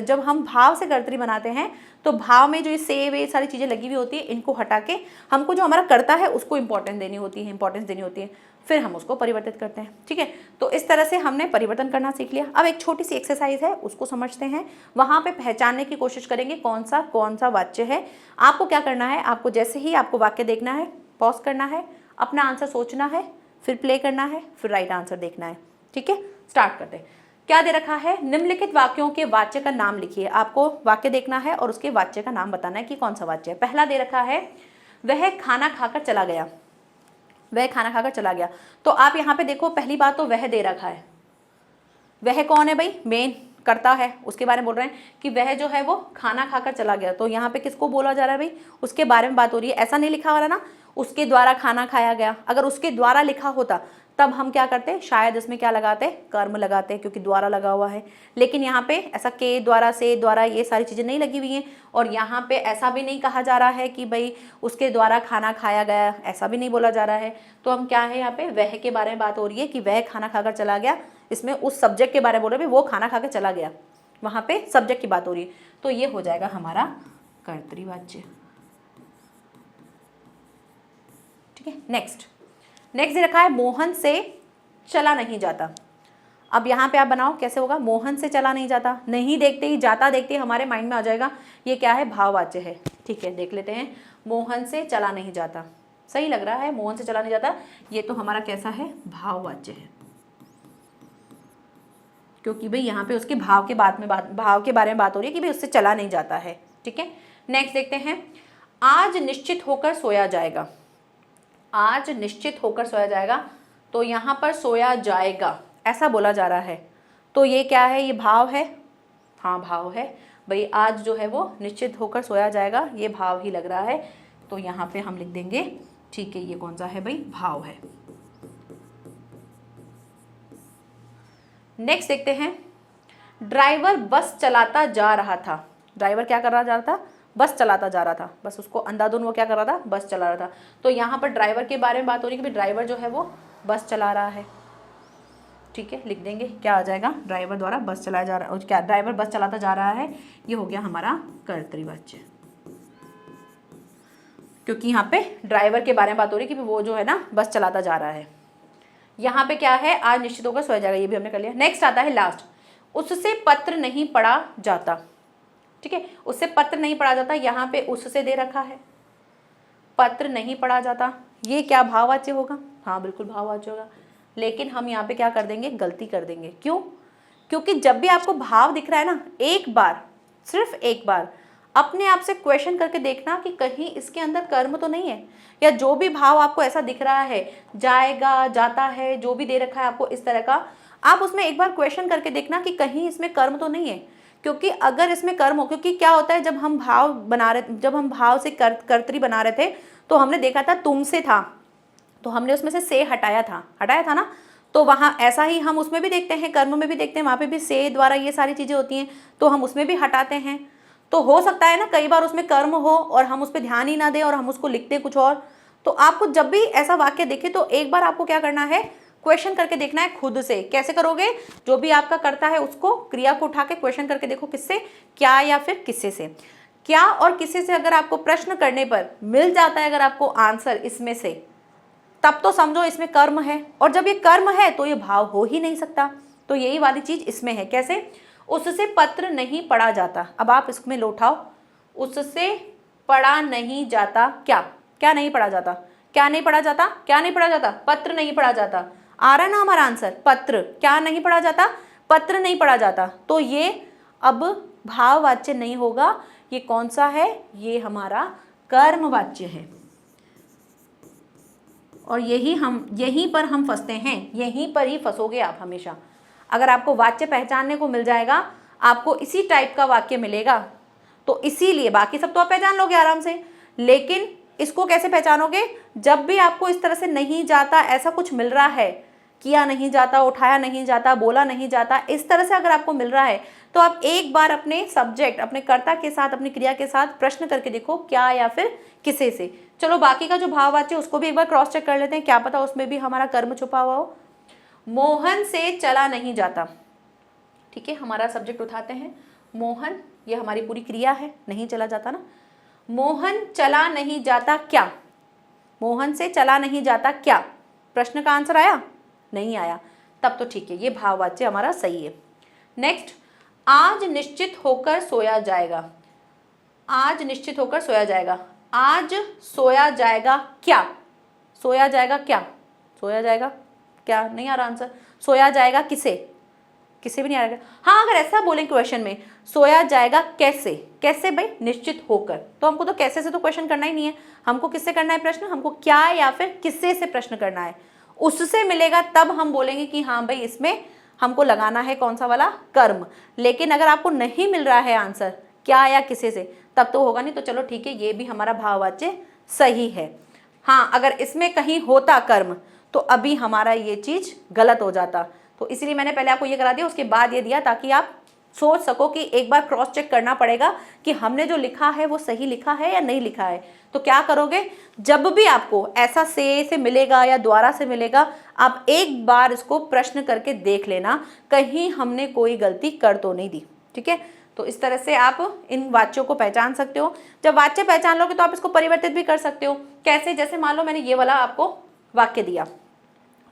जब हम भाव से कर्तरी बनाते हैं तो भाव में जो ये से वे सारी चीज़ें लगी हुई होती है, इनको हटा के हमको जो हमारा कर्ता है उसको इंपॉर्टेंस देनी होती है, फिर हम उसको परिवर्तित करते हैं। ठीक है, तो इस तरह से हमने परिवर्तन करना सीख लिया। अब एक छोटी सी एक्सरसाइज है, उसको समझते हैं, वहाँ पे पहचानने की कोशिश करेंगे कौन सा वाच्य है। आपको क्या करना है, आपको जैसे ही आपको वाक्य देखना है, पॉज करना है, अपना आंसर सोचना है, फिर प्ले करना है, फिर राइट आंसर देखना है। ठीक है, स्टार्ट करते हैं। क्या दे रखा है, निम्नलिखित वाक्यों के वाच्य का नाम लिखिए। आपको वाक्य देखना है और उसके वाच्य का नाम बताना है कि कौन सा वाच्य है। पहला दे रखा है, वह खाना खाकर चला गया, वह खाना खाकर चला गया। तो आप यहाँ पे देखो, पहली बात तो वह दे रखा है, वह कौन है भाई, मेन करता है, उसके बारे में बोल रहे हैं कि वह जो है वो खाना खाकर चला गया। तो यहाँ पे किसको बोला जा रहा है भाई, उसके बारे में बात हो रही है। ऐसा नहीं लिखा हुआ ना उसके द्वारा खाना खाया गया, अगर उसके द्वारा लिखा होता तब हम क्या करते, शायद इसमें क्या लगाते, कर्म लगाते, क्योंकि द्वारा लगा हुआ है। लेकिन यहाँ पे ऐसा के द्वारा, से द्वारा, ये सारी चीज़ें नहीं लगी हुई हैं। और यहाँ पे ऐसा भी नहीं कहा जा रहा है कि भाई उसके द्वारा खाना खाया गया, ऐसा भी नहीं बोला जा रहा है। तो हम क्या है, यहाँ पे वह के बारे में बात हो रही है कि वह खाना खाकर चला गया, इसमें उस सब्जेक्ट के बारे में बोल रहे हैं, वो खाना खाकर चला गया, वहाँ पे सब्जेक्ट की बात हो रही है। तो ये हो जाएगा हमारा कर्तृवाच्य। ठीक है, नेक्स्ट दे रखा है, मोहन से चला नहीं जाता। अब यहाँ पे आप बनाओ कैसे होगा, मोहन से चला नहीं जाता, नहीं देखते ही जाता देखते ही हमारे माइंड में आ जाएगा ये क्या है, भाववाच्य है। ठीक है, देख लेते हैं, मोहन से चला नहीं जाता, सही लग रहा है, मोहन से चला नहीं जाता, ये तो हमारा कैसा है, भाववाच्य है, क्योंकि भाई यहाँ पे उसके भाव के बारे में बात हो रही है कि भाई उससे चला नहीं जाता है। ठीक है, नेक्स्ट देखते हैं, आज निश्चित होकर सोया जाएगा, आज निश्चित होकर सोया जाएगा। तो यहाँ पर सोया जाएगा ऐसा बोला जा रहा है, तो ये क्या है, ये भाव है, हाँ भाव है भाई, आज जो है वो निश्चित होकर सोया जाएगा, ये भाव ही लग रहा है। तो यहाँ पे हम लिख देंगे, ठीक है, ये कौन सा है भाई, भाव है। नेक्स्ट देखते हैं, ड्राइवर बस चलाता जा रहा था, ड्राइवर क्या कर रहा जा रहा था, बस चलाता जा रहा था, बस उसको अंधाधुन वो क्या कर रहा था, बस चला रहा था। तो यहाँ पर ड्राइवर के बारे में बात हो रही है कि भाई ड्राइवर जो है वो बस चला रहा है। ठीक है, लिख देंगे, क्या आ जाएगा, ड्राइवर द्वारा बस चलाया जा रहा है, क्या ड्राइवर बस चलाता जा रहा है, ये हो गया हमारा कर्तृवाच्य, क्योंकि यहाँ पे ड्राइवर के बारे में बात हो रही है कि वो जो है ना बस चलाता जा रहा है। यहाँ पे क्या है, आज निश्चित होकर सोया जाएगा, ये भी हमने कर लिया। नेक्स्ट आता है लास्ट, उससे पत्र नहीं पढ़ा जाता। ठीक है, उससे पत्र नहीं पढ़ा जाता, यहाँ पे उससे दे रखा है, पत्र नहीं पढ़ा जाता, ये क्या भाववाच्य होगा, हाँ बिल्कुल भाववाच्य होगा। लेकिन हम यहाँ पे क्या कर देंगे, गलती कर देंगे। क्यों? क्योंकि जब भी आपको भाव दिख रहा है ना, एक बार, सिर्फ एक बार अपने आप से क्वेश्चन करके देखना कि कहीं इसके अंदर कर्म तो नहीं है, या जो भी भाव आपको ऐसा दिख रहा है, जाएगा, जाता है, जो भी दे रखा है आपको इस तरह का, आप उसमें एक बार क्वेश्चन करके देखना कि कहीं इसमें कर्म तो नहीं है। क्योंकि अगर इसमें कर्म हो, क्योंकि क्या होता है, जब हम भाव से कर्तरी बना रहे थे तो हमने देखा था तुमसे था, तो हमने उसमें से हटाया था ना। तो वहाँ ऐसा ही हम उसमें भी देखते हैं, कर्म में भी देखते हैं, वहाँ पे भी से द्वारा ये सारी चीज़ें होती हैं, तो हम उसमें भी हटाते हैं। तो हो सकता है ना कई बार उसमें कर्म हो और हम उस पर ध्यान ही ना दें और हम उसको लिखते कुछ और। तो आपको जब भी ऐसा वाक्य दिखे तो एक बार आपको क्या करना है, क्वेश्चन करके देखना है खुद से। कैसे करोगे, जो भी आपका करता है उसको, क्रिया को उठा के क्वेश्चन करके देखो, किससे, क्या या फिर किससे से। क्या और किसी से अगर आपको प्रश्न करने पर मिल जाता है अगर आपको आंसर इसमें से, तब तो समझो इसमें कर्म है, और जब ये कर्म है तो ये भाव हो ही नहीं सकता। तो यही वाली चीज इसमें है। कैसे? उससे पत्र नहीं पढ़ा जाता। अब आप इसमें लौटाओ, उससे पढ़ा नहीं जाता, क्या क्या नहीं पढ़ा जाता, क्या नहीं पढ़ा जाता, क्या नहीं पढ़ा जाता, पत्र नहीं पढ़ा जाता। आ रहा है ना हमारा आंसर, पत्र, क्या नहीं पढ़ा जाता, पत्र नहीं पढ़ा जाता। तो ये अब भाववाच्य नहीं होगा, ये कौन सा है, ये हमारा कर्मवाच्य है। और यहीं पर हम फंसते हैं, यहीं पर ही फंसोगे आप हमेशा। अगर आपको वाच्य पहचानने को मिल जाएगा, आपको इसी टाइप का वाक्य मिलेगा, तो इसीलिए बाकी सब तो आप पहचान लोगे आराम से, लेकिन इसको कैसे पहचानोगे? जब भी आपको इस तरह से नहीं जाता ऐसा कुछ मिल रहा है, किया नहीं जाता, उठाया नहीं जाता, बोला नहीं जाता, इस तरह से अगर आपको मिल रहा है, तो आप एक बार अपने सब्जेक्ट, अपने कर्ता के साथ, अपनी क्रिया के साथ प्रश्न करके देखो, क्या या फिर किसे से। चलो बाकी का जो भाववाच्य उसको भी एक बार क्रॉस चेक कर लेते हैं, क्या पता उसमें भी हमारा कर्म छुपा हुआ हो। मोहन से चला नहीं जाता, ठीक है, हमारा सब्जेक्ट उठाते हैं मोहन, ये हमारी पूरी क्रिया है, नहीं चला जाता ना। मोहन चला नहीं जाता क्या, मोहन से चला नहीं जाता क्या, प्रश्न का आंसर आया? नहीं आया, तब तो ठीक है, ये भाववाच्य हमारा सही है। नेक्स्ट, आज निश्चित होकर सोया जाएगा, आज निश्चित होकर सोया जाएगा, आज सोया जाएगा क्या, सोया जाएगा क्या, सोया जाएगा क्या, नहीं आ रहा आंसर। सोया जाएगा किसे, किसे भी नहीं आ रहा। हाँ, अगर ऐसा बोलें क्वेश्चन में, सोया जाएगा कैसे, कैसे भाई, निश्चित होकर, तो हमको तो कैसे से तो क्वेश्चन करना ही नहीं है, हमको किससे करना है प्रश्न, हमको क्या या फिर किससे से प्रश्न करना है, उससे मिलेगा तब हम बोलेंगे कि हाँ भाई इसमें हमको लगाना है कौन सा वाला, कर्म। लेकिन अगर आपको नहीं मिल रहा है आंसर क्या या किसे से, तब तो होगा नहीं। तो चलो ठीक है, ये भी हमारा भाववाच्य सही है। हाँ, अगर इसमें कहीं होता कर्म तो अभी हमारा ये चीज गलत हो जाता, तो इसलिए मैंने पहले आपको ये करा दिया, उसके बाद ये दिया, ताकि आप सोच सको कि एक बार क्रॉस चेक करना पड़ेगा कि हमने जो लिखा है वो सही लिखा है या नहीं लिखा है। तो क्या करोगे, जब भी आपको ऐसा से मिलेगा या द्वारा से मिलेगा, आप एक बार इसको प्रश्न करके देख लेना, कहीं हमने कोई गलती कर तो नहीं दी, ठीक है। तो इस तरह से आप इन वाच्यों को पहचान सकते हो। जब वाच्य पहचान लोगे तो आप इसको परिवर्तित भी कर सकते हो। कैसे? जैसे मान लो मैंने ये वाला आपको वाक्य दिया,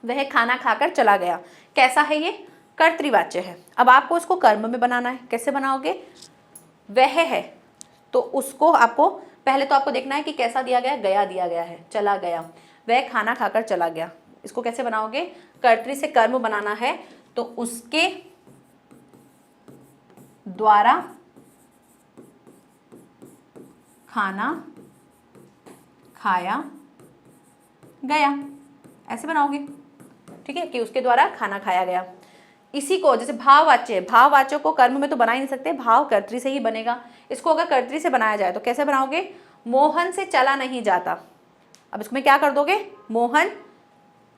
वह खाना खाकर चला गया, कैसा है ये, कर्तृवाच्य है। अब आपको इसको कर्म में बनाना है, कैसे बनाओगे, वह है, तो उसको आपको पहले तो आपको देखना है कि कैसा दिया गया, गया दिया गया है, चला गया, वह खाना खाकर चला गया, इसको कैसे बनाओगे, कर्तृ से कर्म बनाना है, तो उसके द्वारा खाना खाया गया, ऐसे बनाओगे, ठीक है, कि उसके द्वारा खाना खाया गया। इसी को जैसे भाववाच्य, भाववाच्य को कर्म में तो बना ही नहीं सकते, भाव कर्तृ से ही बनेगा। इसको अगर कर्तृ से बनाया जाए तो कैसे बनाओगे, मोहन से चला नहीं जाता। अब इसमें क्या कर दोगे, मोहन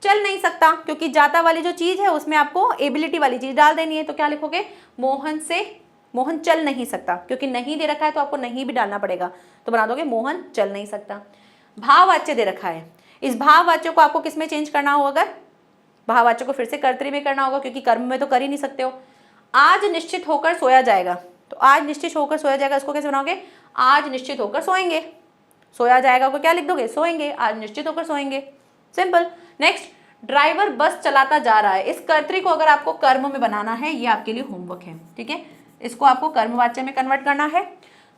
चल नहीं सकता, क्योंकि जाता वाली जो चीज है उसमें आपको एबिलिटी वाली चीज डाल देनी है, तो क्या लिखोगे, मोहन से, मोहन चल नहीं सकता, क्योंकि नहीं दे रखा है तो आपको नहीं भी डालना पड़ेगा, तो बना दोगे मोहन चल नहीं सकता। भाववाच्य दे रखा है, इस भाववाच्य को आपको किस में चेंज करना हो, अगर भाववाच्य को फिर से कर्तृ में करना होगा, क्योंकि कर्म में तो कर ही नहीं सकते हो। आज निश्चित होकर सोया जाएगा, तो आज निश्चित होकर सोया जाएगा, इसको कैसे बनाओगे, आज निश्चित होकर सोएंगे, सोया जाएगा को क्या लिख दोगे, सोएंगे, आज निश्चित होकर सोएंगे, सिंपल। नेक्स्ट, ड्राइवर बस चलाता जा रहा है, इस कर्तृ को अगर आपको कर्म में बनाना है, ये आपके लिए होमवर्क है, ठीक है, इसको आपको कर्मवाच्य में कन्वर्ट करना है।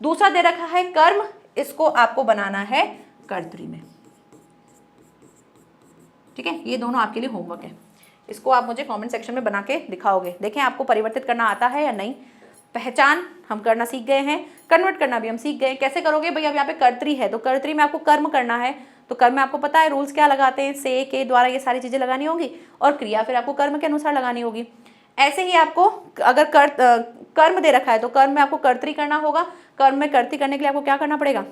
दूसरा दे रखा है कर्म, इसको आपको बनाना है कर्तृ में, ठीक है, ये दोनों आपके लिए होमवर्क है। इसको आप मुझे कमेंट सेक्शन में बना के दिखाओगे, देखें आपको परिवर्तित करना आता है या नहीं। पहचान हम करना सीख गए हैं, कन्वर्ट करना भी हम सीख गए। कैसे करोगे भाई, अब यहाँ पे कर्तृ है तो कर्तृ में आपको कर्म करना है, तो कर्म में आपको पता है रूल्स क्या लगाते हैं, से, के द्वारा ये सारी चीजें लगानी होगी, और क्रिया फिर आपको कर्म के अनुसार लगानी होगी। ऐसे ही आपको अगर कर्म दे रखा है तो कर्म में आपको कर्तृ करना होगा, कर्म में कर्तृ करने के लिए आपको क्या करना पड़ेगा,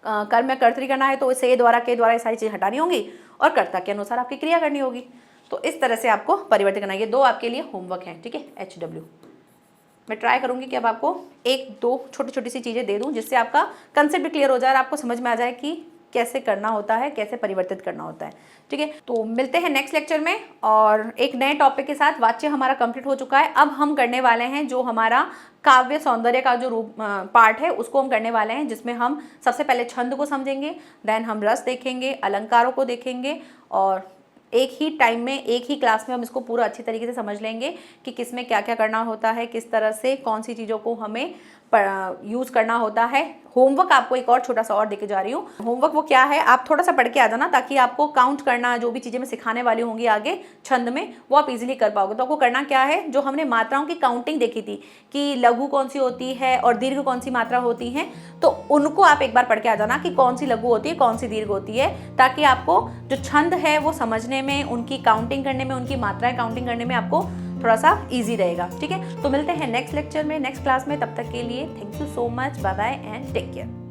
कर्म में कर्तृ करना है तो से द्वारा, के द्वारा ये सारी चीजें हटानी होंगी, और कर्ता के अनुसार आपकी क्रिया करनी होगी। तो इस तरह से आपको परिवर्तित करना है। ये दो आपके लिए होमवर्क है, ठीक है। HW मैं ट्राई करूंगी कि अब आपको एक दो छोटी छोटी सी चीजें दे दूं, जिससे आपका कंसेप्ट भी क्लियर हो जाए और आपको समझ में आ जाए कि कैसे करना होता है, कैसे परिवर्तित करना होता है। ठीक है, तो मिलते हैं नेक्स्ट लेक्चर में और एक नए टॉपिक के साथ। वाच्य हमारा कंप्लीट हो चुका है। अब हम करने वाले हैं जो हमारा काव्य सौंदर्य का जो रूप पार्ट है उसको हम करने वाले हैं, जिसमें हम सबसे पहले छंद को समझेंगे, देन हम रस देखेंगे, अलंकारों को देखेंगे और एक ही टाइम में, एक ही क्लास में हम इसको पूरा अच्छी तरीके से समझ लेंगे कि किस में क्या क्या करना होता है, किस तरह से कौन सी चीज़ों को हमें यूज़ करना होता है। होमवर्क आपको एक और छोटा सा और देके जा रही हूँ। होमवर्क वो क्या है, आप थोड़ा सा पढ़ के आ जाना, ताकि आपको काउंट करना, जो भी चीज़ें मैं सिखाने वाली होंगी आगे छंद में, वो आप इजीली कर पाओगे। तो आपको करना क्या है, जो हमने मात्राओं की काउंटिंग देखी थी कि लघु कौन सी होती है और दीर्घ कौन सी मात्रा होती है, तो उनको आप एक बार पढ़ के आ जाना कि कौन सी लघु होती है, कौन सी दीर्घ होती है, ताकि आपको जो छंद है वो समझने में, उनकी काउंटिंग करने में, उनकी मात्राएं काउंटिंग करने में आपको थोड़ा सा इजी रहेगा। ठीक है, तो मिलते हैं नेक्स्ट लेक्चर में, नेक्स्ट क्लास में। तब तक के लिए thank you so much, bye bye and take care.